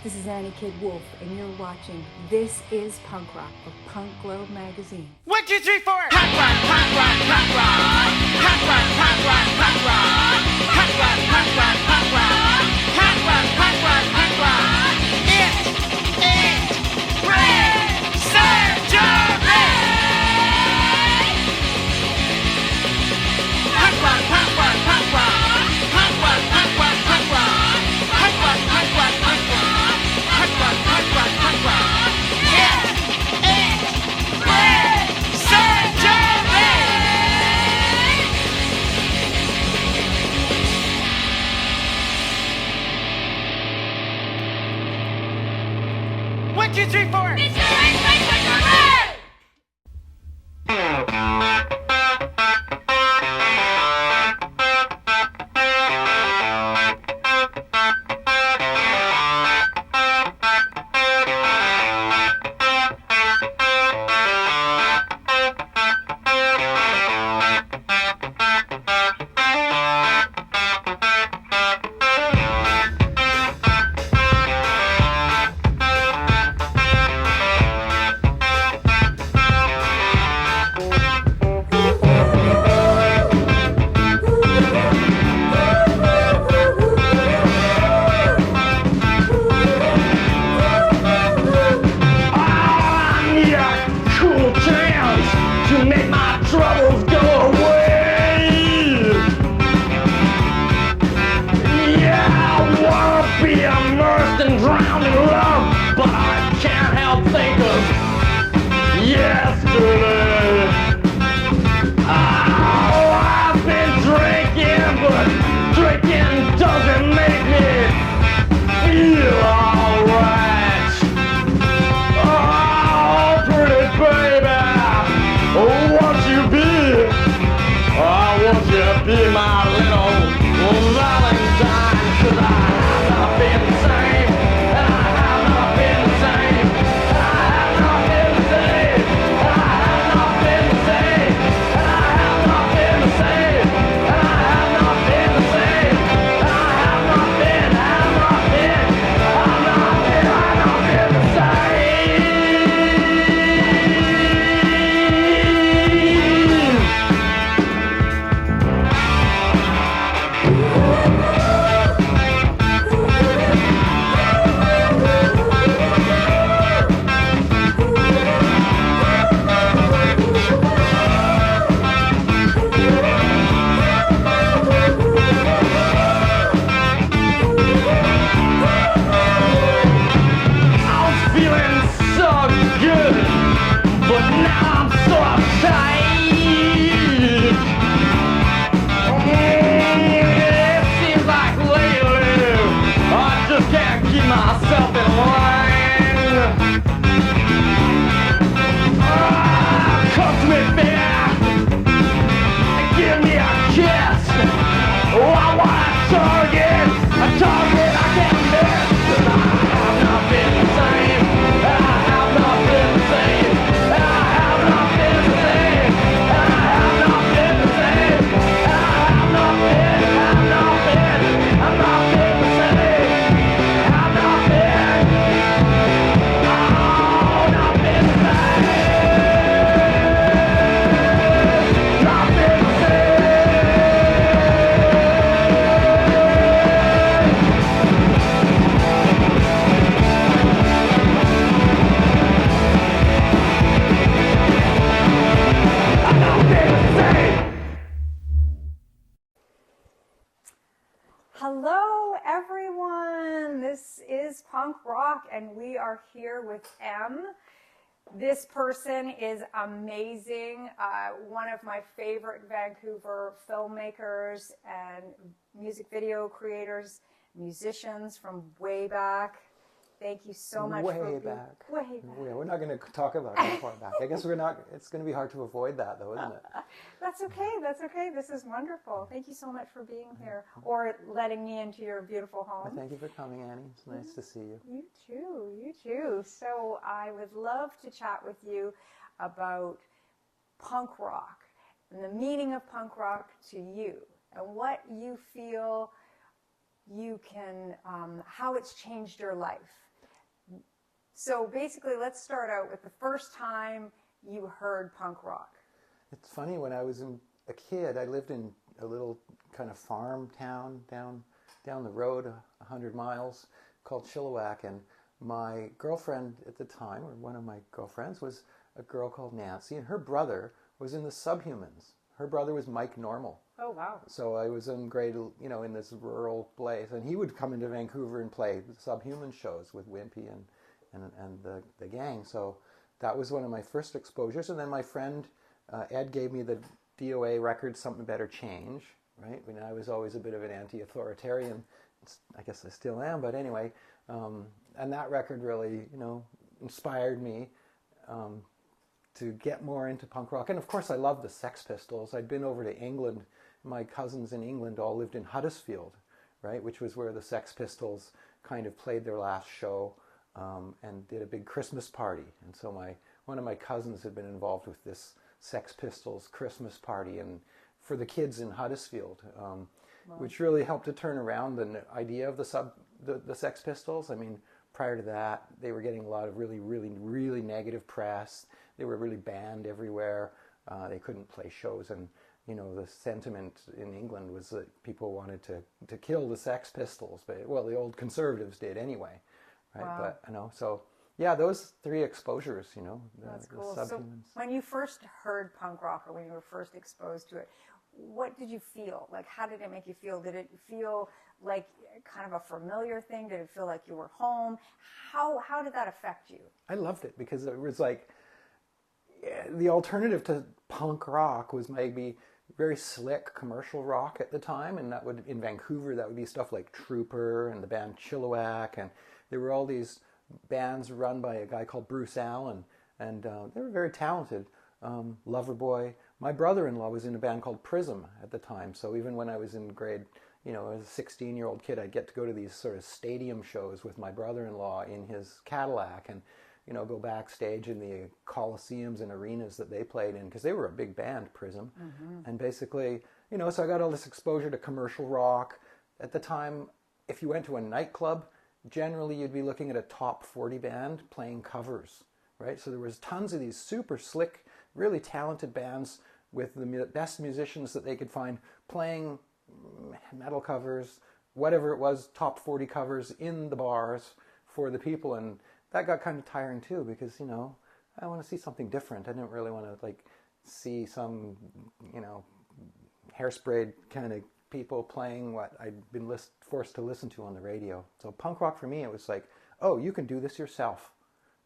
This is Annie Kid Wolf, and you're watching This is Punk Rock of Punk Globe Magazine. 1, 2, 3, 4. Punk rock, punk rock, punk rock. Punk rock, punk rock, punk rock. Punk rock, punk rock, punk rock. Punk rock, punk rock, punk rock. It ain't brain surgery. Punk rock, punk rock, punk rock. Punk rock, punk rock, punk rock. Punk rock, punk rock, punk rock. Punk rock, punk rock, punk rock. It ain't brain surgery. 1, 2, 3, 4. Hello, everyone. This is Punk Rock, and we are here with M. This person is amazing. One of my favorite Vancouver filmmakers and music video creators, musicians from way back. Thank you so much for being back. Way back. Yeah, we're not going to talk about how far back. I guess we're not. It's going to be hard to avoid that, though, isn't it? That's okay. That's okay. This is wonderful. Thank you so much for being here or letting me into your beautiful home. Well, thank you for coming, Annie. It's nice to see you. You too. You too. So I would love to chat with you about punk rock and the meaning of punk rock to you and what you feel you can, how it's changed your life. So basically, let's start out with the first time you heard punk rock. It's funny, when I was a kid, I lived in a little kind of farm town down the road 100 miles called Chilliwack, and my girlfriend at the time, or one of my girlfriends, was a girl called Nancy, and her brother was in the Subhumans. Her brother was Mike Normal. Oh, wow. So I was in grade, in this rural place, and he would come into Vancouver and play Subhuman shows with Wimpy and the gang. So that was one of my first exposures. And then my friend Ed gave me the DOA record, Something Better Change, right? I mean, I was always a bit of an anti-authoritarian. I guess I still am, but anyway. And that record really, inspired me to get more into punk rock. And of course, I love the Sex Pistols. I'd been over to England. My cousins in England all lived in Huddersfield, right, which was where the Sex Pistols kind of played their last show and did a big Christmas party. And so one of my cousins had been involved with this Sex Pistols Christmas party and for the kids in Huddersfield, which really helped to turn around the idea of the Sex Pistols. I mean, prior to that, they were getting a lot of really, really, really negative press. They were really banned everywhere. They couldn't play shows, and the sentiment in England was that people wanted to kill the Sex Pistols, but the old conservatives did anyway, right? Wow. But so yeah, those three exposures, That's the cool. So Subhumans. when you first heard punk rock, or when you were first exposed to it, what did you feel? Like, how did it make you feel? Did it feel like kind of a familiar thing? Did it feel like you were home? How did that affect you? I loved it because it was like the alternative to punk rock was maybe very slick commercial rock at the time, and that would, in Vancouver, that would be stuff like Trooper and the band Chilliwack, and there were all these bands run by a guy called Bruce Allen, and they were very talented. Loverboy. My brother-in-law was in a band called Prism at the time, so even when I was in grade, as a 16-year-old kid, I'd get to go to these sort of stadium shows with my brother-in-law in his Cadillac and, go backstage in the coliseums and arenas that they played in, because they were a big band, Prism. Mm-hmm. And basically, so I got all this exposure to commercial rock. At the time, if you went to a nightclub, generally you'd be looking at a top 40 band playing covers, right? So there was tons of these super slick, really talented bands with the best musicians that they could find playing metal covers, whatever it was, top 40 covers in the bars for the people. And that got kind of tiring too, because, I want to see something different. I didn't really want to see some, hairsprayed kind of people playing what I'd been forced to listen to on the radio. So punk rock for me, it was like, oh, you can do this yourself,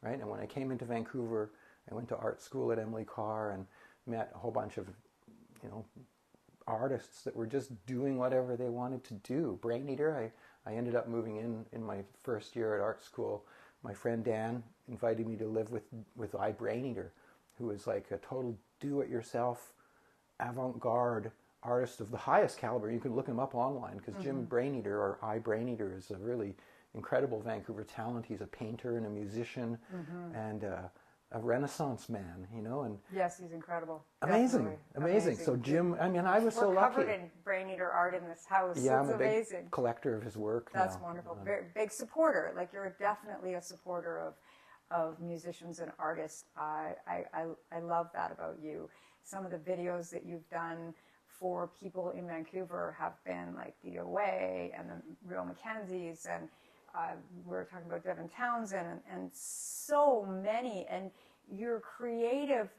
right? And when I came into Vancouver, I went to art school at Emily Carr and met a whole bunch of, artists that were just doing whatever they wanted to do. Brain Eater, I ended up moving in my first year at art school. My friend Dan invited me to live with Brain Eater, who was like a total do-it-yourself, avant-garde artist of the highest caliber. You can look him up online, because Jim Brain Eater, or Brain Eater, is a really incredible Vancouver talent. He's a painter and a musician and a Renaissance man, and yes, he's incredible. Amazing. So Jim, I was so lucky. We're covered in Brain Eater art in this house. Yeah, it's I'm a amazing. big collector of his work. That's wonderful. Very big supporter. Like, you're definitely a supporter of musicians and artists. I love that about you. Some of the videos that you've done for people in Vancouver have been like the Away and the Real Mackenzies, and we're talking about Devin Townsend and so many. And you're creative.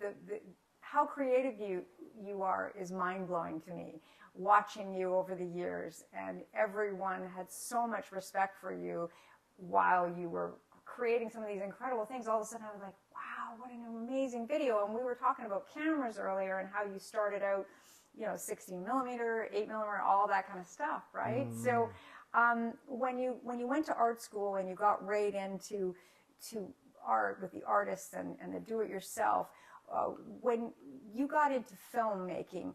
How creative you are is mind-blowing to me, watching you over the years. And everyone had so much respect for you while you were creating some of these incredible things. All of a sudden I was like, wow, what an amazing video. And we were talking about cameras earlier and how you started out, 16 millimeter, 8 millimeter, all that kind of stuff, right? So when you went to art school and you got right into art with the artists and the do-it-yourself, when you got into filmmaking,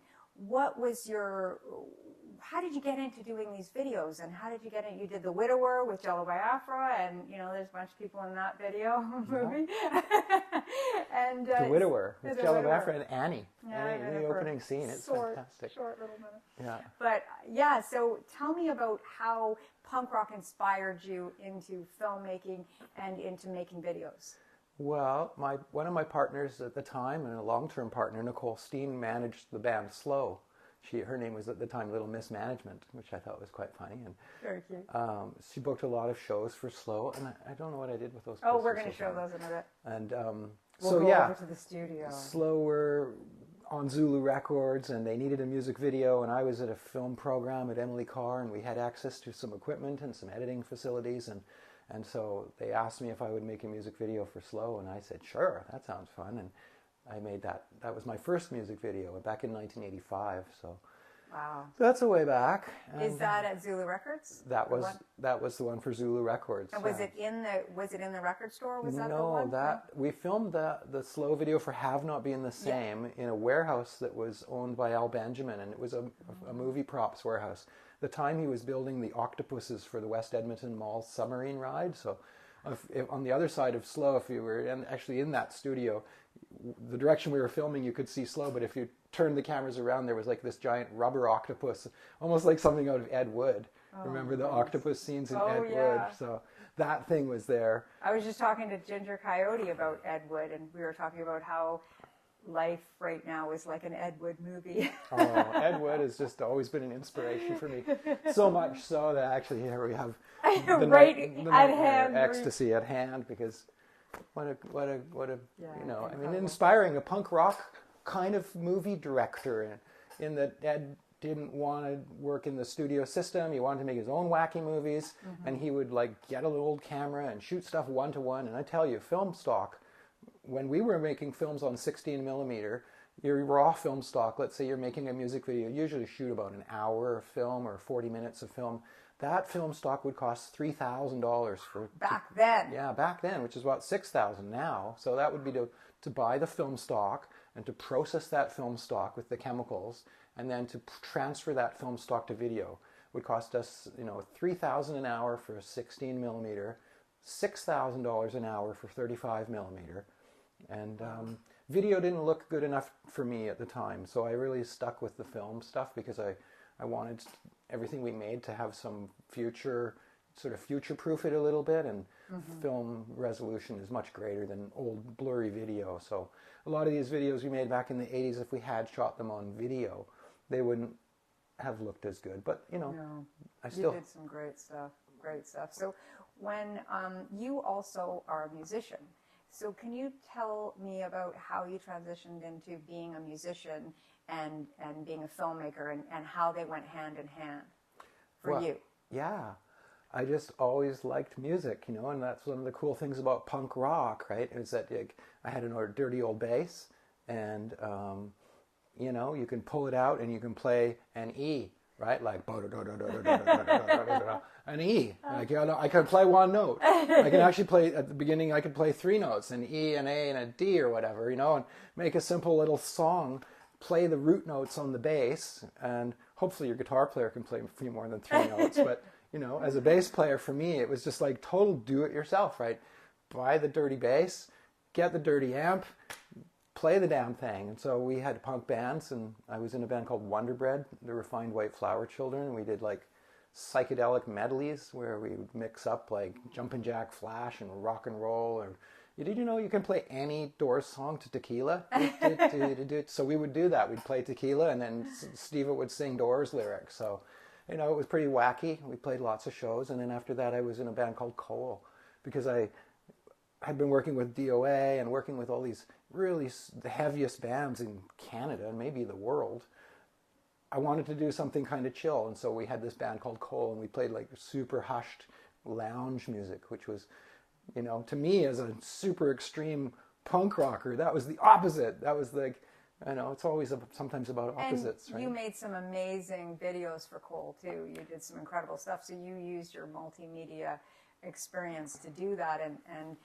how did you get into doing these videos, and how did you get in? You did The Widower with Jello Biafra, and there's a bunch of people in that video movie. And The Widower with The Jello Widower. Biafra and Annie. Yeah, Annie in the opening scene. It's fantastic. Short little minute. Yeah. But yeah, so tell me about how punk rock inspired you into filmmaking and into making videos. Well, one of my partners at the time, and a long-term partner, Nicole Steen, managed the band Slow. Her name was at the time Little Miss Management, which I thought was quite funny. And very cute. She booked a lot of shows for Slow, and I don't know what I did with those. Oh, we're going to show those in a bit. And we'll go over to the studio. Slow were on Zulu Records, and they needed a music video, and I was at a film program at Emily Carr, and we had access to some equipment and some editing facilities, and so they asked me if I would make a music video for Slow, and I said, sure, that sounds fun. And I made that. That was my first music video back in 1985. So, wow, that's a way back. And is that at Zulu Records? That was the one for Zulu Records. And was it in the record store? Was that the no? one? We filmed the Slow video for Have Not Been the Same in a warehouse that was owned by Al Benjamin, and it was a movie props warehouse. The time he was building the octopuses for the West Edmonton Mall submarine ride. So, if on the other side of Slow, if you were actually in that studio, the direction we were filming, you could see Slow, but if you turned the cameras around, there was like this giant rubber octopus, almost like something out of Ed Wood. Remember the octopus scenes in Ed Wood? So that thing was there. I was just talking to Ginger Coyote about Ed Wood, and we were talking about how life right now is like an Ed Wood movie. Ed Wood has just always been an inspiration for me. So much so that actually here we have the right night, at hand. Ecstasy at hand, because what a I mean, inspiring, a punk rock kind of movie director in that Ed didn't want to work in the studio system. He wanted to make his own wacky movies, and he would like get an old camera and shoot stuff 1-to-1. And I tell you, film stock, when we were making films on 16 millimeter, your raw film stock, let's say you're making a music video, you usually shoot about an hour of film or 40 minutes of film. That film stock would cost $3,000 for back then. Yeah, back then, which is about $6,000 now. So that would be to buy the film stock and to process that film stock with the chemicals, and then to transfer that film stock to video. Would cost us, $3,000 an hour for a 16 millimeter, $6,000 an hour for 35 millimeter, and video didn't look good enough for me at the time. So I really stuck with the film stuff because I wanted everything we made to have some future-proof it a little bit, and film resolution is much greater than old blurry video. So a lot of these videos we made back in the 80s, if we had shot them on video, they wouldn't have looked as good. But, No, I still... You did some great stuff. So when you also are a musician, so can you tell me about how you transitioned into being a musician and being a filmmaker, and how they went hand in hand for you? Yeah, I just always liked music, and that's one of the cool things about punk rock, right? Is that I had an dirty old bass, and you can pull it out and you can play an E, right? Like an E. I can play one note. I can actually play at the beginning. I could play 3 notes, an E, an A, and a D, or whatever, and make a simple little song. Play the root notes on the bass, and hopefully your guitar player can play a few more than 3 notes. But as a bass player, for me, it was just like total do-it-yourself, right? Buy the dirty bass, get the dirty amp, play the damn thing. And so we had punk bands, and I was in a band called Wonder Bread, the Refined White Flower Children, and we did like psychedelic medleys where we would mix up like Jumpin' Jack Flash and rock and roll. Or did you know you can play any Doors song to tequila? So we would do that. We'd play tequila, and then Steve would sing Doors lyrics. So, it was pretty wacky. We played lots of shows, and then after that I was in a band called Coal, because I had been working with DOA and working with all these really the heaviest bands in Canada and maybe the world. I wanted to do something kind of chill, and so we had this band called Coal, and we played like super hushed lounge music, which was, to me as a super extreme punk rocker, that was the opposite. That was like, it's always sometimes about opposites, and right? You made some amazing videos for Coal too. You did some incredible stuff. So you used your multimedia experience to do that, and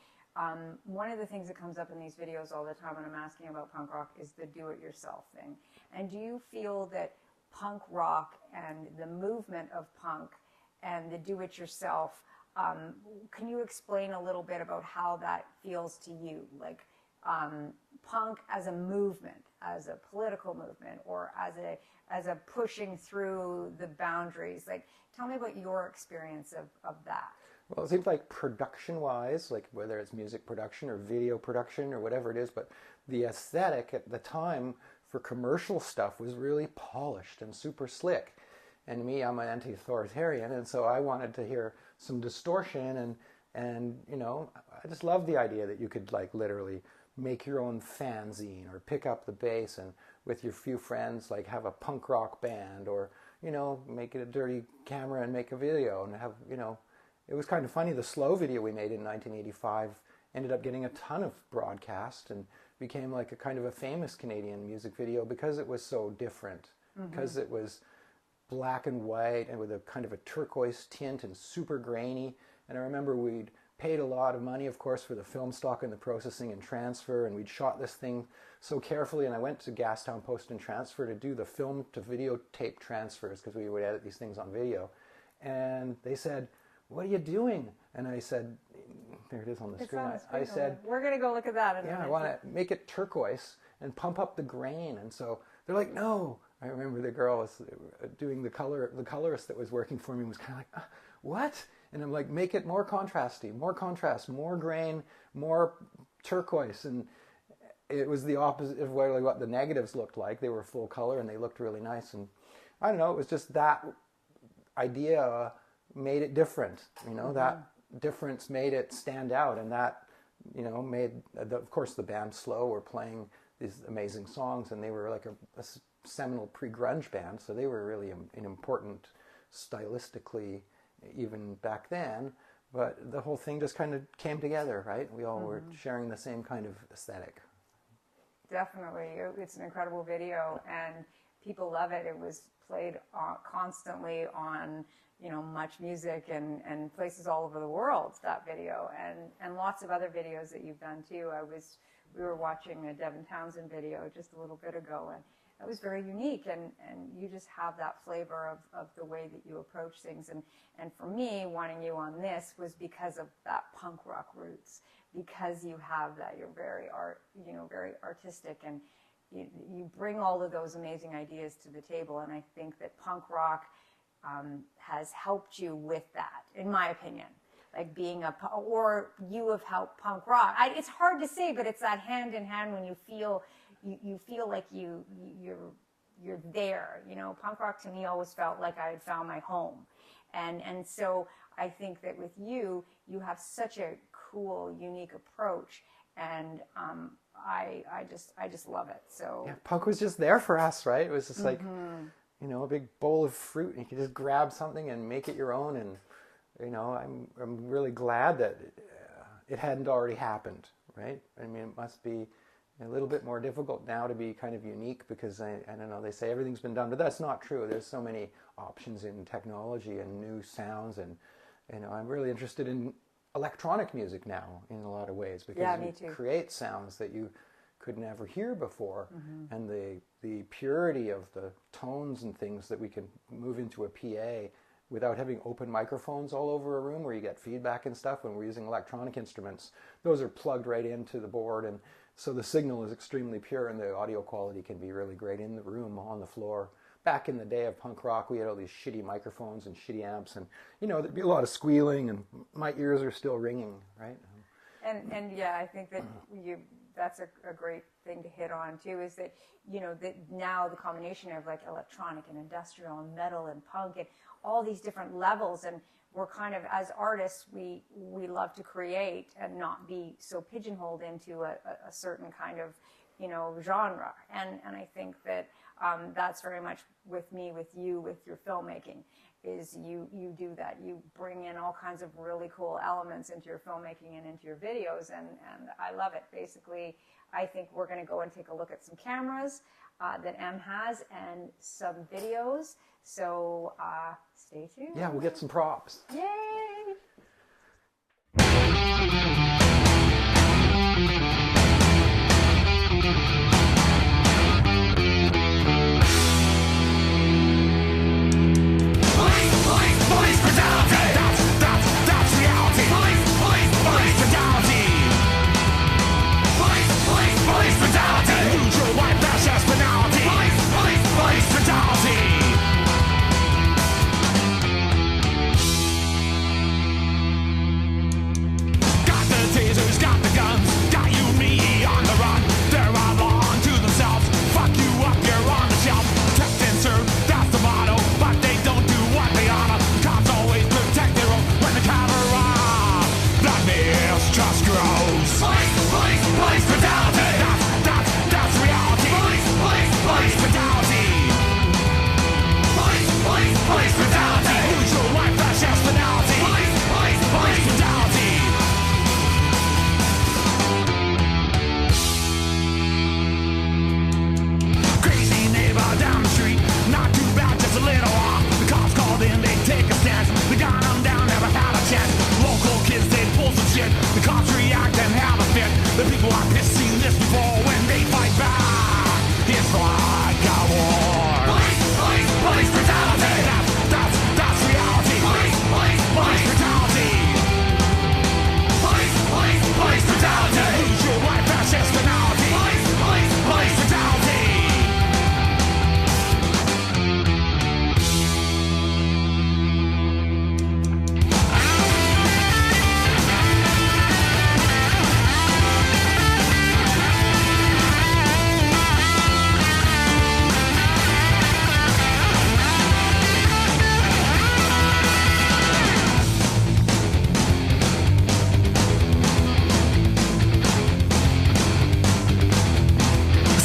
one of the things that comes up in these videos all the time when I'm asking about punk rock is the do-it-yourself thing. And do you feel that punk rock and the movement of punk and the do-it-yourself. Can you explain a little bit about how that feels to you? Like punk as a movement, as a political movement, or as a pushing through the boundaries. Like, tell me about your experience of that. Well, it seems like production-wise, like whether it's music production or video production or whatever it is, but the aesthetic at the time for commercial stuff was really polished and super slick. And me, I'm an anti-authoritarian, and so I wanted to hear some distortion, and you know, I just love the idea that you could like literally make your own fanzine or pick up the bass and with your few friends like have a punk rock band, or you know, make it a dirty camera and make a video and have, you know, it was kind of funny. The Slow video we made in 1985 ended up getting a ton of broadcast and became like a kind of a famous Canadian music video because it was so different, because it was black and white and with a kind of a turquoise tint and super grainy. And I remember we'd paid a lot of money, of course, for the film stock and the processing and transfer, and we'd shot this thing so carefully. And I went to Gastown Post and Transfer to do the film to videotape transfers because we would edit these things on video. And they said, "What are you doing?" And I said, there it is on the screen. I said, we're going to go look at that in a minute. I want to make it turquoise and pump up the grain. And so they're like, "No." I remember the girl was doing the colorist that was working for me was kind of like, "What?" And I'm like, "Make it more contrasty, more contrast, more grain, more turquoise." And it was the opposite of what the negatives looked like. They were full color and they looked really nice. And I don't know, it was just that idea made it different. You know, that difference made it stand out, and that, you know, made, of course, the band Slow were playing these amazing songs, and they were like a seminal pre-grunge band, so they were really an important stylistically even back then. But the whole thing just kind of came together, right? We all were sharing the same kind of aesthetic. Definitely. It's an incredible video, and people love it. It was played constantly on, you know, Much Music and places all over the world, that video, and lots of other videos that you've done too. We were watching a Devin Townsend video just a little bit ago, and it was very unique, and you just have that flavor of the way that you approach things. And for me, wanting you on this was because of that punk rock roots, because you have that, you're very very artistic, and you bring all of those amazing ideas to the table. And I think that punk rock has helped you with that, in my opinion. Like being or you have helped punk rock. It's hard to say, but it's that hand in hand when you feel like you're there. You know, punk rock to me always felt like I had found my home, and so I think that with you have such a cool, unique approach, and I just love it. So yeah, punk was just there for us, right? It was just like, you know, a big bowl of fruit, and you could just grab something and make it your own. And you know, I'm really glad that it hadn't already happened, right? I mean, it must be a little bit more difficult now to be kind of unique, because I don't know, they say everything's been done, but that's not true. There's so many options in technology and new sounds, and you know, I'm really interested in electronic music now in a lot of ways, because you create sounds that you could never hear before, and the purity of the tones and things that we can move into a PA without having open microphones all over a room where you get feedback and stuff. When we're using electronic instruments, those are plugged right into the board, and so the signal is extremely pure, and the audio quality can be really great in the room, on the floor. Back in the day of punk rock, we had all these shitty microphones and shitty amps, and you know, there'd be a lot of squealing, and my ears are still ringing, right? And yeah, I think that that's a great thing to hit on too, is that, you know, that now the combination of like electronic and industrial and metal and punk and all these different levels, and we're kind of, as artists, we love to create and not be so pigeonholed into a certain kind of, you know, genre. And I think that that's very much with me, with you, with your filmmaking, is you do that. You bring in all kinds of really cool elements into your filmmaking and into your videos, and I love it. Basically, I think we're going to go and take a look at some cameras that M has and some videos. So stay tuned. Yeah, we'll get some props. Yay! just grows. Police brutality. That's reality. Police brutality. Police brutality. Lose your life, that's just finality. Police brutality. Crazy neighbor down the street, not too bad, just a little off. The cops called in, they take a stance. The gun them down, never had a chance. Local kids, they pull some shit. The cops react and have a fit. The people are pissed, seen this before. When they fight back, it's like a war. Police brutality. That's reality. Police brutality. Police brutality. Lose your life, that's just finality. Police brutality.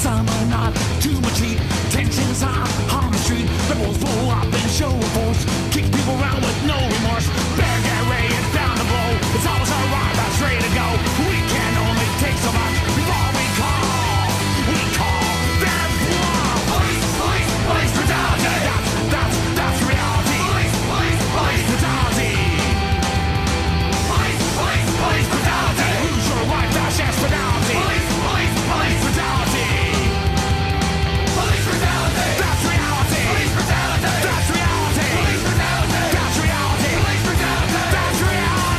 Summer not too much heat. Tensions high on the street. Rebels pull up and show force. Kick people around with no remorse. Bear get ready, it's bound to blow. It's always our ride that's ready to go. We can only take so much before we call their bluff. Police brutality. That's reality. Police brutality. Police brutality. Lose your life, that's just finality. Police brutality. That's reality. That's reality. That's reality. That's reality.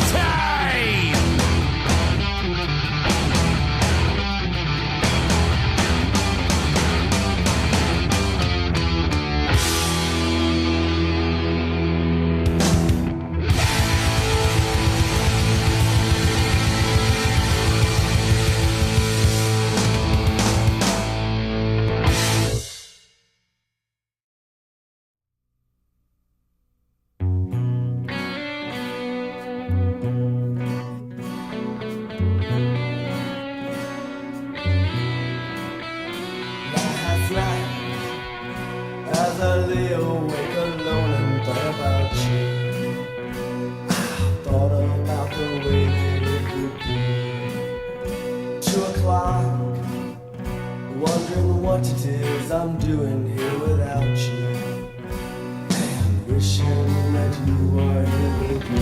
Last night, as I lay awake alone and thought about you, I thought about the way that it would be. 2 o'clock, wondering what it is I'm doing here without you, and wishing that you were here with me.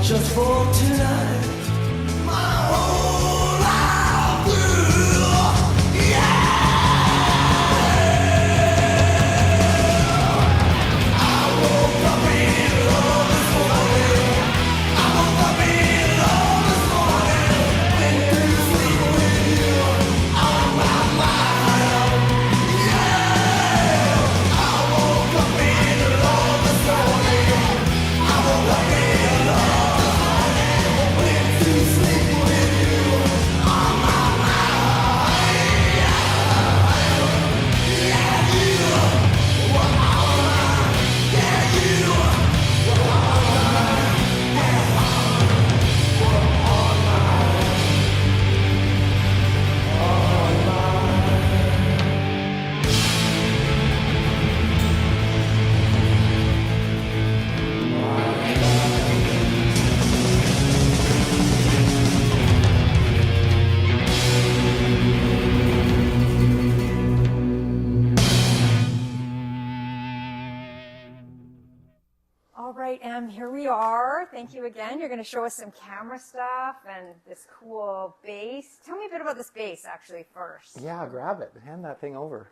Just for tonight, my whole life through, yeah. I woke up in love this morning. I woke up in love this morning. Went to sleep with you on my mind, yeah. I woke up in love this morning. I woke up in here we are. Thank you again. You're going to show us some camera stuff and this cool bass. Tell me a bit about this bass, actually, first. Yeah, grab it. Hand that thing over.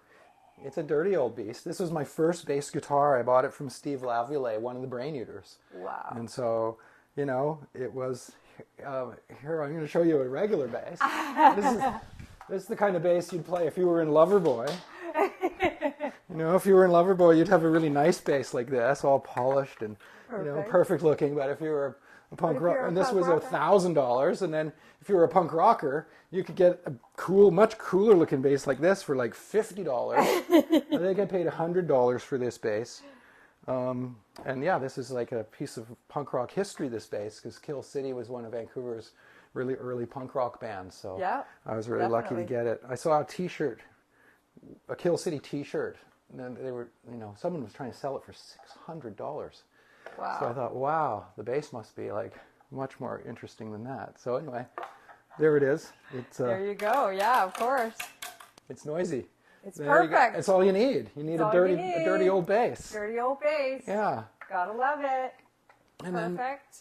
It's a dirty old beast. This was my first bass guitar. I bought it from Steve Laviolette, one of the Brain Eaters. Wow. And so, you know, it was, here, I'm going to show you a regular bass. This is the kind of bass you'd play if you were in Loverboy. You know, if you were in Loverboy, you'd have a really nice bass like this, all polished and, you know, perfect looking. But if you were a punk rocker, and this was $1,000, and then if you were a punk rocker, you could get a cool, much cooler looking bass like this for like $50. I think I paid $100 for this bass. And yeah, this is like a piece of punk rock history, this bass, because Kill City was one of Vancouver's really early punk rock bands. So yeah, I was really lucky to get it. I saw a t-shirt, a Kill City t-shirt, and they were, you know, someone was trying to sell it for $600. Wow. So I thought, wow, the bass must be like much more interesting than that. So anyway, there it is. It's there you go. Yeah, of course. It's noisy. It's There you go. perfect. It's all you need. You need a dirty old bass. Dirty old bass. Yeah. Gotta love it. And Perfect.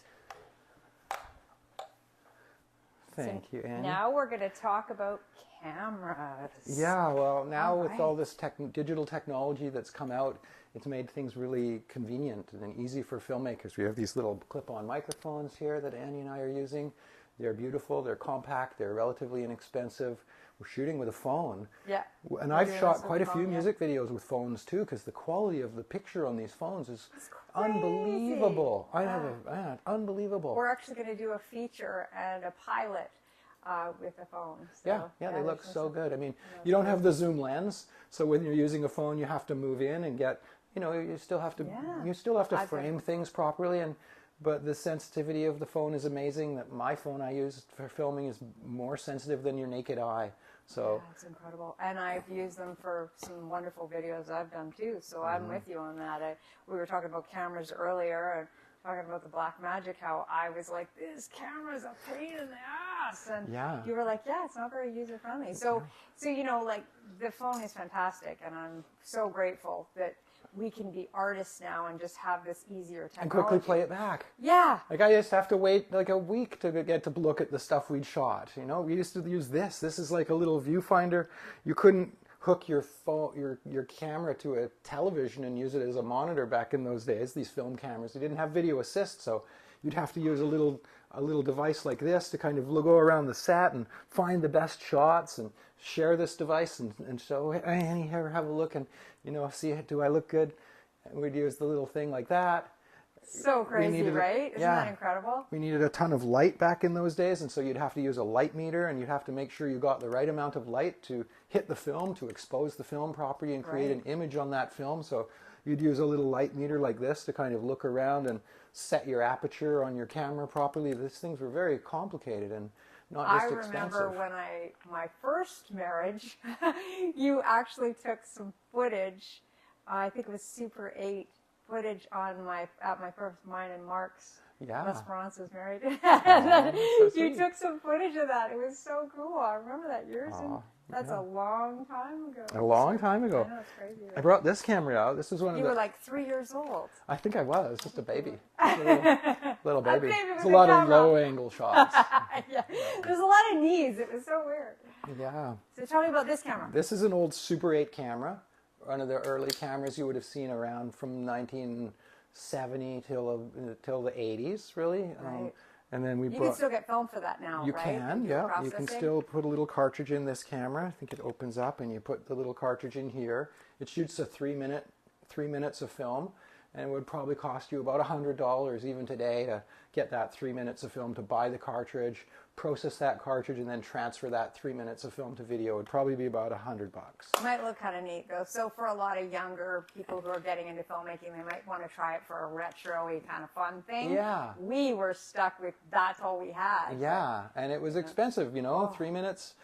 Thank you, Annie. Now we're going to talk about cameras. Yeah, well, now All with right. all this digital technology that's come out, it's made things really convenient and easy for filmmakers. We have these little clip-on microphones here that Annie and I are using. They're beautiful, they're compact, they're relatively inexpensive. We're shooting with a phone. Yeah. And We're I've doing shot this with quite a a few phone, yeah. music videos with phones too, because the quality of the picture on these phones is crazy. unbelievable. Yeah. Unbelievable. We're actually going to do a feature and a pilot with the phone. So, Yeah, they look there's so some- good. I mean, you don't have the zoom lens, so when you're using a phone, you have to move in and get, you know, you still have to I've frame things properly, but the sensitivity of the phone is amazing. That my phone I use for filming is more sensitive than your naked eye. So Yeah, it's incredible. And I've used them for some wonderful videos I've done too. So I'm with you on that. We were talking about cameras earlier and talking about the Black Magic, how I was like, this camera's a pain in the ass. And Yeah. you were like, yeah, it's not very user friendly. So, you know, like the phone is fantastic. And I'm so grateful that we can be artists now and just have this easier technology. and quickly play it back. Yeah. Like I used to have to wait like a week to get to look at the stuff we'd shot. You know, we used to use this. This is like a little viewfinder. You couldn't hook your phone, your camera to a television and use it as a monitor back in those days. These film cameras, they didn't have video assist, so you'd have to use a little device like this to kind of go around the set and find the best shots and share this device and show, hey, Annie, here, have a look and, you know, see, do I look good? And we'd use the little thing like that. So crazy, needed right? Isn't that incredible? We needed a ton of light back in those days, and so you'd have to use a light meter, and you'd have to make sure you got the right amount of light to hit the film, to expose the film properly and create an image on that film. So you'd use a little light meter like this to kind of look around and set your aperture on your camera properly. These things were very complicated and not just expensive. I remember when my first marriage, you actually took some footage. I think it was Super 8 footage at my first, mine and Mark's. Yeah. Esperanza's married. So You sweet. took some footage of that. It was so cool. I remember that years and that's a long time ago. A long time ago. I know, it's crazy. I brought this camera out. This is one of You the... were like 3 years old. I think I was just a baby. Little baby. baby with It's a a lot of camera. low angle shots. Yeah. There's a lot of knees. It was so weird. Yeah. So tell me about this camera. This is an old Super 8 camera. One of the early cameras you would have seen around from 1970 till the 80s, really. Right. And then we You brought... can still get film for that now, You right? can, Do yeah. You can processing? still put a little cartridge in this camera. I think it opens up and you put the little cartridge in here. It shoots a 3 minutes of film, and it would probably cost you about $100 even today to get that 3 minutes of film, to buy the cartridge, process that cartridge, and then transfer that 3 minutes of film to video. It would probably be about $100. Might look kind of neat though. So for a lot of younger people who are getting into filmmaking, they might want to try it for a retro-y kind of fun thing. Yeah. We were stuck with that's all we had. Yeah, and it was expensive, you know, 3 minutes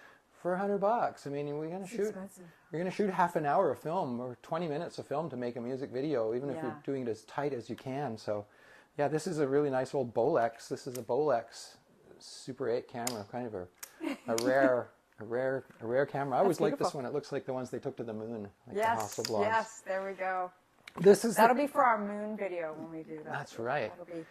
for $100. I mean, we're gonna shoot half an hour of film or 20 minutes of film to make a music video, even if you're doing it as tight as you can. So, yeah, this is a really nice old Bolex. This is a Bolex Super 8 camera, kind of a rare camera. I always like this one. It looks like the ones they took to the moon, like the Hasselblads. Yes, there we go. This is That'll be for our moon video when we do that. That's right. That'll be,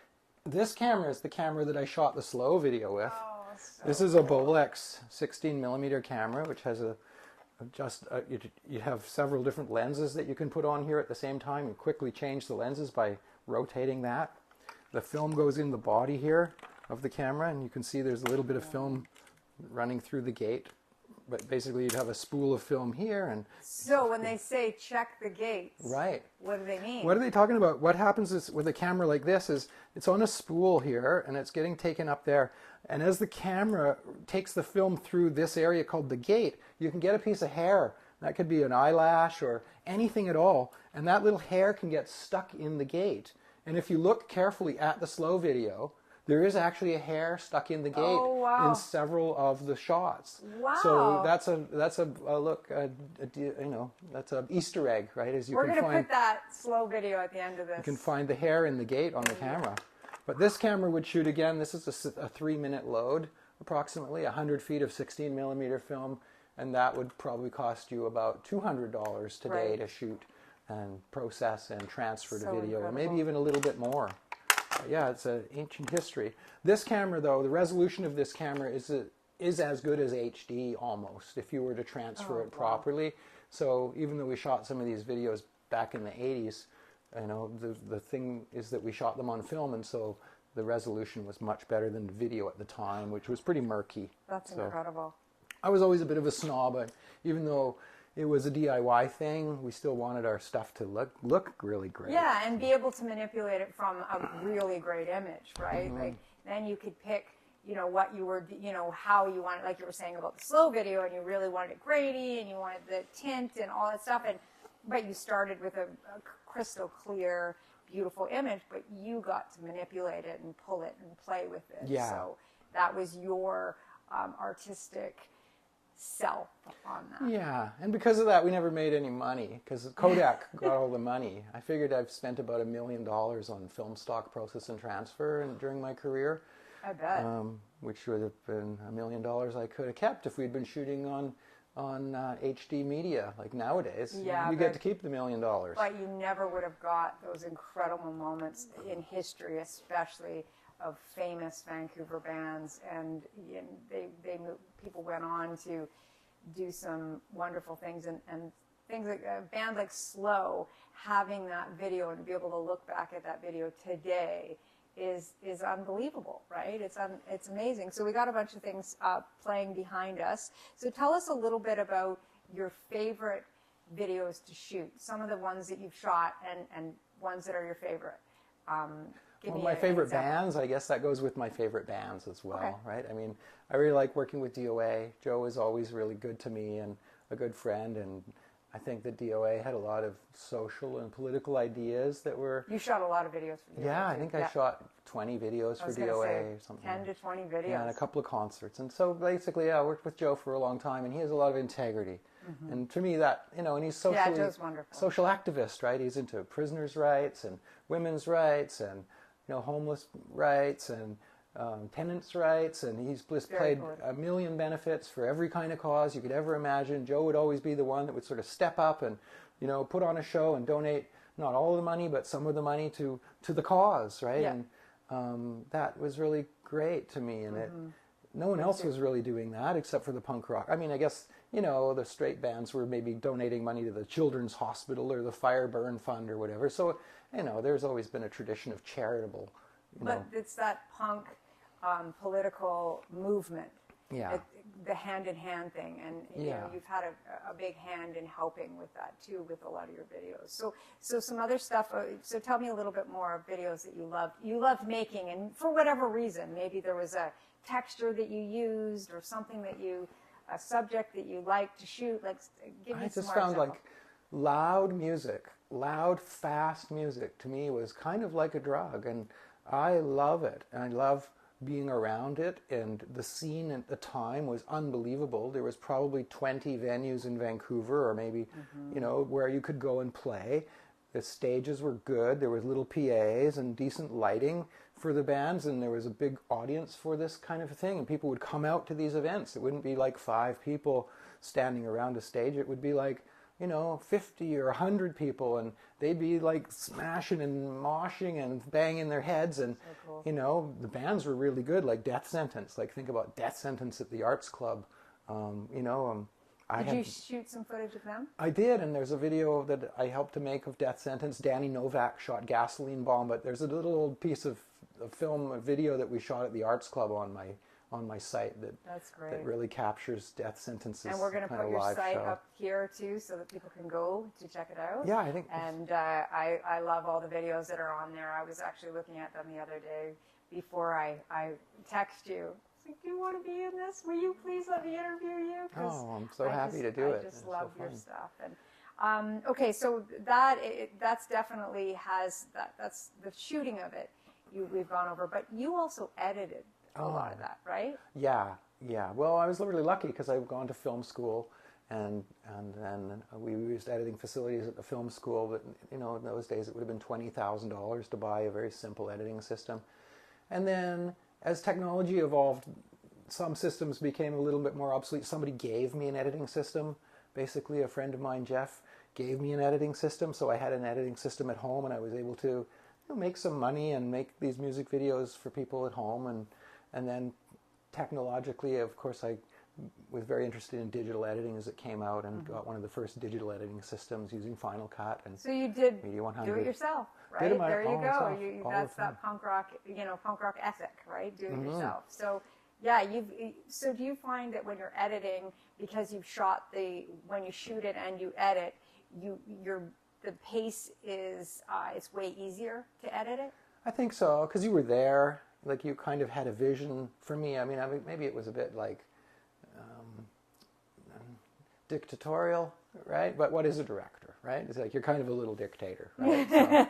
This camera is the camera that I shot the slow video with. oh, so This is a Bolex 16mm camera, which has you have several different lenses that you can put on here at the same time and quickly change the lenses by rotating that. The film goes in the body here of the camera, and you can see there's a little bit of film running through the gate. But basically, you'd have a spool of film here, and So when they say check the gates, right. what do they mean? What are they talking about? What happens is with a camera like this is it's on a spool here and it's getting taken up there. And as the camera takes the film through this area called the gate, you can get a piece of hair. That could be an eyelash or anything at all. And that little hair can get stuck in the gate. And if you look carefully at the slow video, there is actually a hair stuck in the gate Oh, wow. in several of the shots. Wow. So that's a look, you know, that's an Easter egg, right? As you We're can going to find. put that slow video at the end of this. You can find the hair in the gate on the camera. But this camera would shoot again. This is a 3-minute load, approximately 100 feet of 16mm film, and that would probably cost you about $200 today Right. to shoot and process and transfer So to video, or incredible. maybe even a little bit more. Yeah, it's an ancient history. This camera, though, the resolution of this camera is as good as HD almost, if you were to transfer it properly. So even though we shot some of these videos back in the 80s, you know, the thing is that we shot them on film, and so the resolution was much better than video at the time, which was pretty murky. That's So incredible. I was always a bit of a snob, but even though it was a DIY thing, we still wanted our stuff to look really great. Yeah, and be able to manipulate it from a really great image, right? Mm-hmm. Like then you could pick, you know, what you were, you know, how you wanted, like you were saying about the slow video, and you really wanted it grainy, and you wanted the tint and all that stuff, but you started with a crystal clear, beautiful image, but you got to manipulate it and pull it and play with it. Yeah. So that was your artistic self on that. Yeah, and because of that, we never made any money, because Kodak got all the money. I figured I've spent about $1 million on film stock process and transfer during my career, I bet. which would have been $1 million I could have kept if we'd been shooting on HD media like nowadays. Yeah, you get but- to keep the $1 million. But you never would have got those incredible moments in history, especially of famous Vancouver bands, and people went on to do some wonderful things, and things like a band like Slow, having that video and be able to look back at that video today is unbelievable, right? It's amazing. So we got a bunch of things playing behind us. So tell us a little bit about your favorite videos to shoot, some of the ones that you've shot and ones that are your favorite. Give Well, me my an favorite example. bands, I guess that goes with my favorite bands as well, Okay. right? I mean, I really like working with DOA. Joe is always really good to me and a good friend, and I think that DOA had a lot of social and political ideas that were... You shot a lot of videos for DOA. Yeah, I too. think I shot 20 videos I for was gonna DOA say, or something. 10 to 20 videos. Yeah, and a couple of concerts. And so basically, yeah, I worked with Joe for a long time, and he has a lot of integrity. And to me, that, you know, and he's socially, Joe's wonderful. social activist, right? He's into prisoners' rights and women's rights and, you know, homeless rights and tenants' rights. And he's just Very played good. a million benefits for every kind of cause you could ever imagine. Joe would always be the one that would sort of step up and, you know, put on a show and donate not all of the money, but some of the money to the cause, right? Yeah. And that was really great to me, and no one else was really doing that except for the punk rock. I mean, I guess, you know, the straight bands were maybe donating money to the Children's Hospital or the Fire Burn Fund or whatever. So, you know, there's always been a tradition of charitable, you know. But it's that punk political movement. Yeah. The hand-in-hand thing, and you Yeah. know, you've had a big hand in helping with that too, with a lot of your videos. So some other stuff. So tell me a little bit more of videos that you loved. You loved making, and for whatever reason, maybe there was a texture that you used or something that a subject that you liked to shoot. Like, give me I some just more found examples. like loud music, loud, fast music to me was kind of like a drug, and I love it. And I love being around it, and the scene at the time was unbelievable. There was probably 20 venues in Vancouver, or maybe, you know, where you could go and play. The stages were good. There was little PAs and decent lighting for the bands, and there was a big audience for this kind of thing, and people would come out to these events. It wouldn't be like 5 people standing around a stage. It would be like you know, 50 or 100 people, and they'd be like smashing and moshing and banging their heads, and cool. you know, the bands were really good, like Death Sentence. Like, think about Death Sentence at the Arts Club. You know, Did you shoot some footage of them? I did, and there's a video that I helped to make of Death Sentence. Danny Novak shot Gasoline Bomb, but there's a little old piece of film, a video that we shot at the Arts Club on my site That's great. that really captures Death Sentence's And we're going to kind put of your live site show. up here too, so that people can go to check it out. Yeah, I think. And I love all the videos that are on there. I was actually looking at them the other day before I text you. It's like, do you want to be in this? Will you please let me interview you? 'Cause Oh, I'm so happy to do it. I just It's love so your fun. stuff. And okay, so that's definitely that's the shooting of it. We've gone over, but you also edited a lot of that, right? Yeah. Well, I was really lucky because I've gone to film school, and then we used editing facilities at the film school. But you know, in those days, it would have been $20,000 to buy a very simple editing system. And then, as technology evolved, some systems became a little bit more obsolete. Somebody gave me an editing system. Basically, a friend of mine, Jeff, gave me an editing system, so I had an editing system at home, and I was able to make some money and make these music videos for people at home. And then technologically, of course, I was very interested in digital editing as it came out, and got one of the first digital editing systems using Final Cut. And so you did Media do 100. it yourself, right? Did it There you all go. myself, all That's the time. that punk rock ethic, right? Do it yourself. So yeah, so do you find that when you're editing, because you've shot when you shoot it and you edit, the pace is it's way easier to edit it? I think so, because you were there, like you kind of had a vision. For me, I mean, maybe it was a bit like dictatorial, right? But what is a director, right? It's like you're kind of a little dictator, right?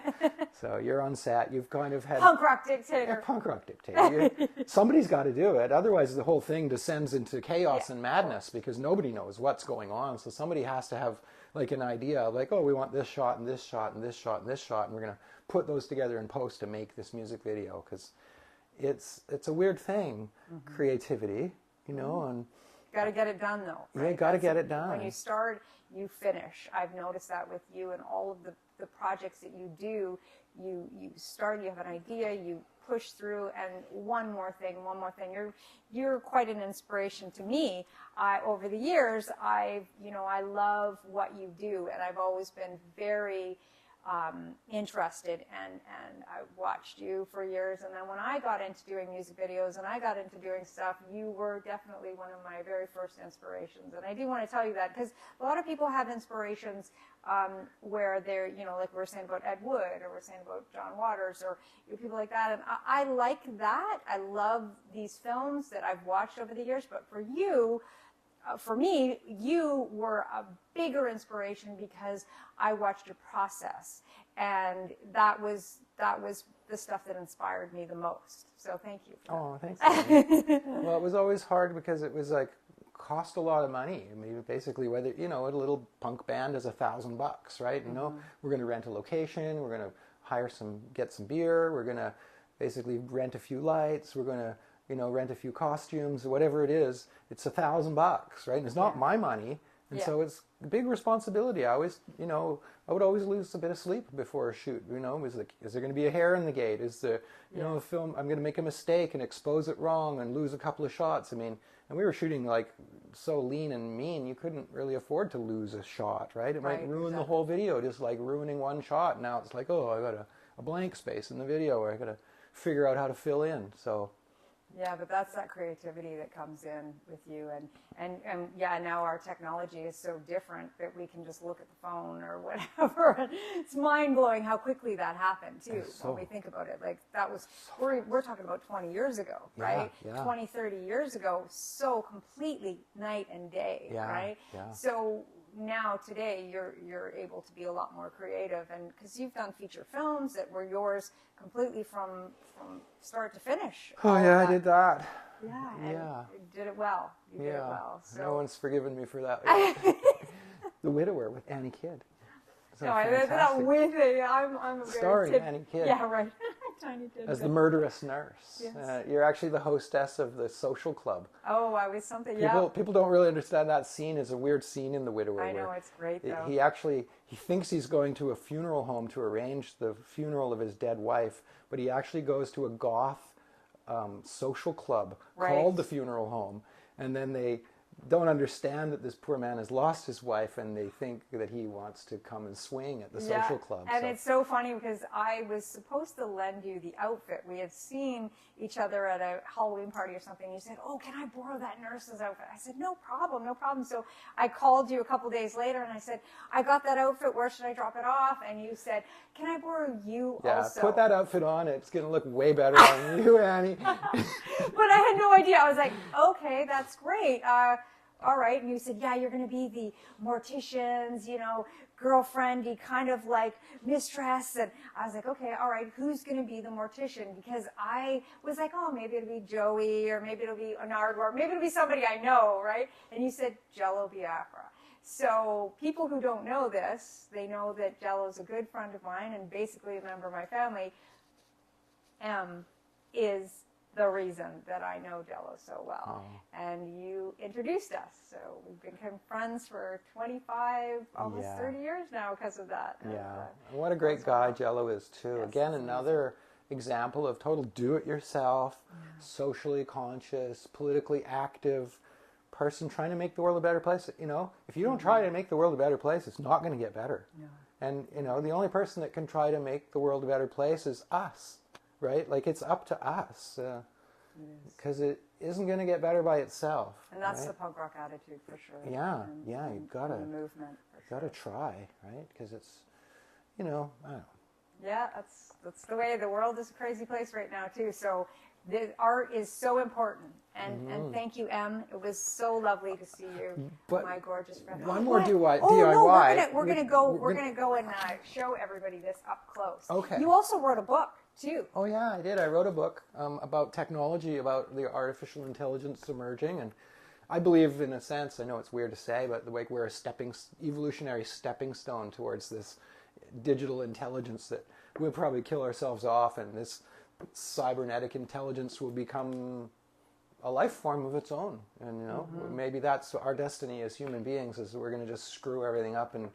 So you're on set, you've kind of had... Punk rock A dictator. punk rock dictator. Somebody's got to do it, otherwise the whole thing descends into chaos and madness, because nobody knows what's going on. So somebody has to have like an idea, like, oh, we want this shot and this shot and this shot and this shot, and we're going to put those together in post to make this music video, because it's a weird thing, creativity, you know, and Got to get it done, though. yeah, Right? got to get it done. When you start, you finish. I've noticed that with you and all of the projects that you do. You start, you have an idea, you push through, and one more thing. You're quite an inspiration to me. Over the years, I love what you do, and I've always been very interested, and I watched you for years. And then when I got into doing music videos and I got into doing stuff, you were definitely one of my very first inspirations. And I do want to tell you that, because a lot of people have inspirations where they're, like we were saying about Ed Wood, or we're saying about John Waters, or people like that. And I like that. I love these films that I've watched over the years. But for you, for me, you were a bigger inspiration because I watched your process, and that was the stuff that inspired me the most. So thank you. Oh, thanks. Well, it was always hard because it was like cost a lot of money. I mean, basically, whether a little punk band is $1,000, right? We're going to rent a location, we're going to get some beer, we're going to basically rent a few lights, we're going to rent a few costumes, whatever it is. It's $1,000, right? And it's not my money, and so it's a big responsibility. I always, I would always lose a bit of sleep before a shoot. It was like, is there going to be a hair in the gate? Is the, a film, I'm going to make a mistake and expose it wrong and lose a couple of shots. I mean, and we were shooting like so lean and mean, you couldn't really afford to lose a shot, right? It might ruin the whole video, just like ruining one shot. Now it's like, oh, I got a blank space in the video where I got to figure out how to fill in. So. Yeah, but that's that creativity that comes in with you, and now our technology is so different that we can just look at the phone or whatever. It's mind blowing how quickly that happened too. When we think about it, like that was we're talking about 20 years ago, right? Yeah. 20, 30 years ago, so completely night and day, right? Yeah. So now today you're able to be a lot more creative, and because you've done feature films that were yours completely from start to finish. Oh yeah, I did that. Yeah, yeah. You did it well. You did it well. So. No one's forgiven me for that. The Widower with Annie Kidd. No, that with it. I'm a very starring Annie Kidd. Yeah, right. Tiny tidbit. as the murderous nurse. Yes. You're actually the hostess of the social club. Oh, I was something. People don't really understand that scene. Is a weird scene in The Widower. I know, where it's great, though. He thinks he's going to a funeral home to arrange the funeral of his dead wife, but he actually goes to a goth social club called the funeral home, and then they don't understand that this poor man has lost his wife, and they think that he wants to come and swing at the social club. And it's so funny because I was supposed to lend you the outfit. We had seen each other at a Halloween party or something. You said, "Oh, can I borrow that nurse's outfit?" I said, "No problem, no problem." So I called you a couple days later and I said, "I got that outfit. Where should I drop it off?" And you said, "Can I borrow you also?" Put that outfit on. It's going to look way better on you, Annie. But I had no idea. I was like, "Okay, that's great. All right." And you said, "Yeah, you're going to be the mortician's, girlfriendy kind of like mistress." And I was like, "Okay, all right, who's going to be the mortician?" Because I was like, "Oh, maybe it'll be Joey, or maybe it'll be Anard, or maybe it'll be somebody I know," right? And you said Jello Biafra. So people who don't know this, they know that Jello's a good friend of mine and basically a member of my family. Is the reason that I know Jello so well. And you introduced us. So we've become friends for 25, almost 30 years now because of that. Yeah. And what a great guy Jello is, too. Yes, Again, another example of total do-it-yourself, socially conscious, politically active person trying to make the world a better place. If you don't try to make the world a better place, it's not going to get better. And, the only person that can try to make the world a better place is us. Right? Like, it's up to us, because it isn't going to get better by itself. And that's right? the punk rock attitude for sure. You've got to movement. Got to try, right? Because it's, I don't know. Yeah, that's the way. The world is a crazy place right now too. So the art is so important. And thank you, Em. It was so lovely to see you, But my gorgeous friend. one more DIY. No, we're gonna go and show everybody this up close. Okay. You also wrote a book too. Oh yeah, I did. I wrote a book about technology, about the artificial intelligence emerging, and I believe, in a sense, I know it's weird to say, but we're a evolutionary stepping stone towards this digital intelligence that we'll probably kill ourselves off, and this cybernetic intelligence will become a life form of its own. And maybe that's our destiny as human beings, is we're going to just screw everything up and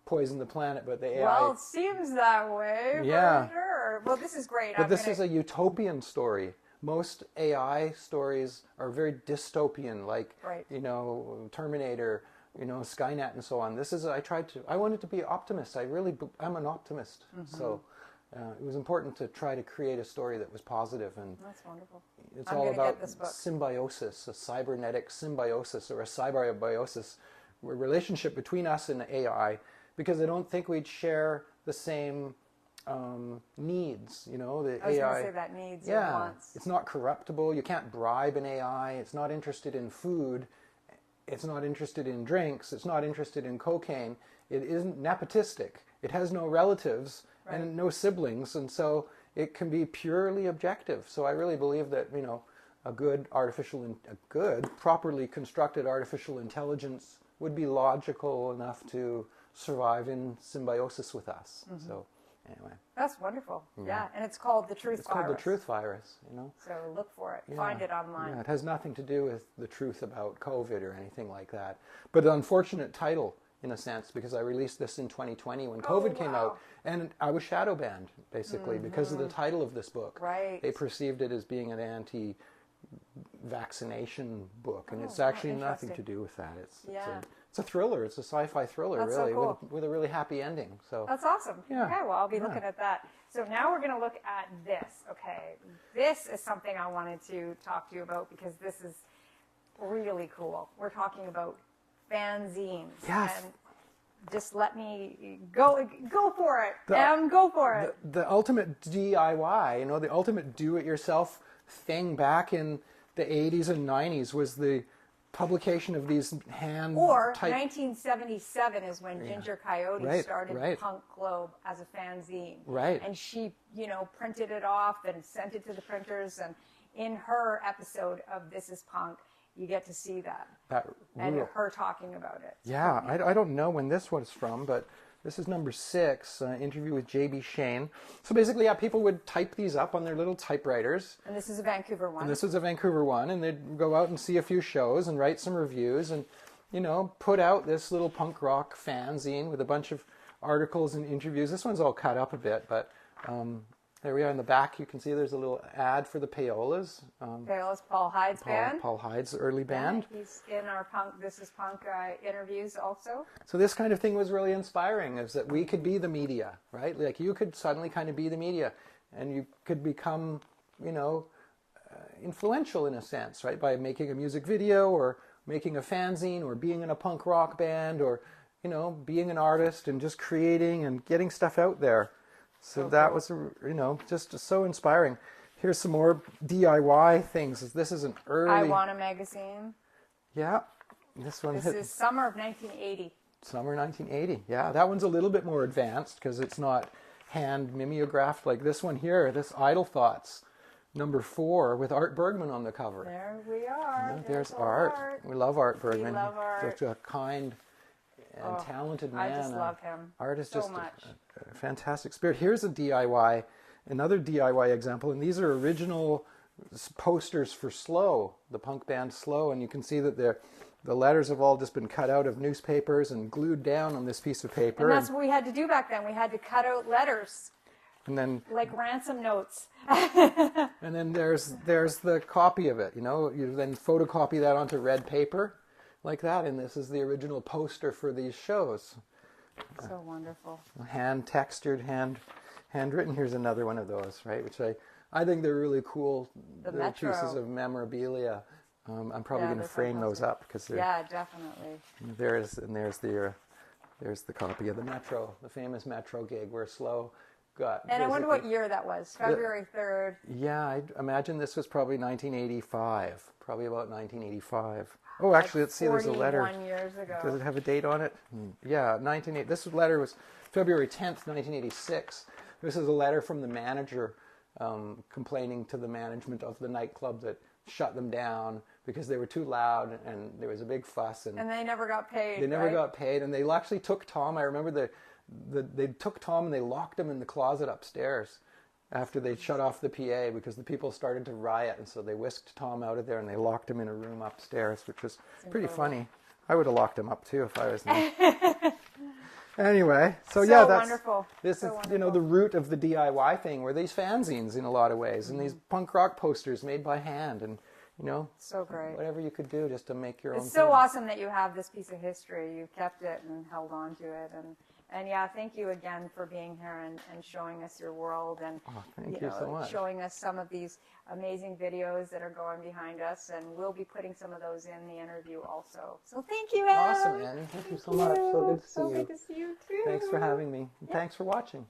poison the planet. But the AI, well, it seems that way. Yeah. For sure. Well, this is great. But this is a utopian story. Most AI stories are very dystopian, like Terminator, Skynet, and so on. This is I wanted to be an optimist. I'm an optimist. So it was important to try to create a story that was positive, and that's wonderful. it's I'm all gonna about get this book. symbiosis, a cybernetic symbiosis or a cyberbiosis, a relationship between us and AI, because I don't think we'd share the same needs. The I was AI. going to say that needs and wants. It's not corruptible. You can't bribe an AI. It's not interested in food. It's not interested in drinks. It's not interested in cocaine. It isn't nepotistic. It has no relatives and no siblings, and so it can be purely objective. So I really believe that a good properly constructed artificial intelligence would be logical enough to survive in symbiosis with us. So anyway, that's wonderful. Yeah, and it's called The Truth Virus. it's called The Truth Virus. So look for it. Find it online. Yeah, it has nothing to do with the truth about COVID or anything like that. But an unfortunate title, in a sense, because I released this in 2020 when COVID came out, and I was shadow banned, basically, because of the title of this book. Right. They perceived it as being an anti-vaccination book, and it's actually nothing to do with that. It's a thriller. It's a sci-fi thriller, That's really, so cool. with a really happy ending. So That's awesome. Yeah. Okay, well, I'll be looking at that. So now we're going to look at this. Okay, this is something I wanted to talk to you about because this is really cool. We're talking about fanzines. Yes. And just let me go for it. Go for it. The ultimate DIY, the ultimate do-it-yourself thing back in the 80s and 90s was the publication of these Or type. 1977 is when Ginger Coyote started Punk Globe as a fanzine. Right. And she, printed it off and sent it to the printers. And in her episode of This Is Punk, you get to see that. And her talking about it. Yeah, I don't know when this was from, but This is number 6, interview with J.B. Shane. So basically, yeah, people would type these up on their little typewriters. And this is a Vancouver one. And this is a Vancouver one, and they'd go out and see a few shows and write some reviews and, you know, put out this little punk rock fanzine with a bunch of articles and interviews. This one's all cut up a bit, but there we are in the back. You can see there's a little ad for the Payolas. Payolas, Paul Hyde's band. Paul Hyde's early band. Yeah, he's in our punk, This Is Punk interviews also. So this kind of thing was really inspiring, is that we could be the media, right? Like you could suddenly kind of be the media, and you could become, you know, influential in a sense, right? By making a music video or making a fanzine or being in a punk rock band or, you know, being an artist and just creating and getting stuff out there. So that was, you know, just so inspiring. Here's some more DIY things. This is an early... I Want a Magazine. Yeah. This one... This is summer of 1980. Summer 1980. Yeah, that one's a little bit more advanced because it's not hand mimeographed like this one here. This Idle Thoughts, number 4, with Art Bergman on the cover. There we are. Yeah, there's Art. We love Art Bergman. We love Art. Such a kind and talented man. I just love him. Art is so just much. A fantastic spirit. Here's a DIY, another DIY example, and these are original posters for Slow, the punk band Slow, and you can see that the letters have all just been cut out of newspapers and glued down on this piece of paper. And that's what we had to do back then. We had to cut out letters. And then, like ransom notes. And then there's the copy of it. You know, you then photocopy that onto red paper, like that. And this is the original poster for these shows. So wonderful. Hand textured, handwritten. Here's another one of those, right? Which I think they're really cool little pieces of memorabilia. I'm probably going to frame those up because they're... Yeah, definitely. There's the copy of the Metro, the famous Metro gig where Slow got... And I wonder what year that was. February 3rd. Yeah, I imagine this was probably 1985. Probably about 1985. Oh, actually, let's see, there's a letter. 41 years ago. Does it have a date on it? Yeah, this letter was February 10th, 1986. This is a letter from the manager complaining to the management of the nightclub that shut them down because they were too loud and there was a big fuss. And they never got paid. They never got paid, and they actually took Tom. I remember they took Tom and they locked him in the closet upstairs after they shut off the PA because the people started to riot, and so they whisked Tom out of there and they locked him in a room upstairs, which was pretty funny. I would have locked him up too if I was them. Anyway, so yeah, that's wonderful. This is you know the root of the DIY thing were these fanzines in a lot of ways, and these punk rock posters made by hand, and you know, so great. Whatever you could do just to make your own. It's so awesome that you have this piece of history. You've kept it and held on to it, and yeah, thank you again for being here and showing us your world and thank you so much. Showing us some of these amazing videos that are going behind us, and we'll be putting some of those in the interview also. So thank you, Em. Awesome, Annie. Thank you so much. So good to see you. So good to see you too. Thanks for having me. And thanks for watching.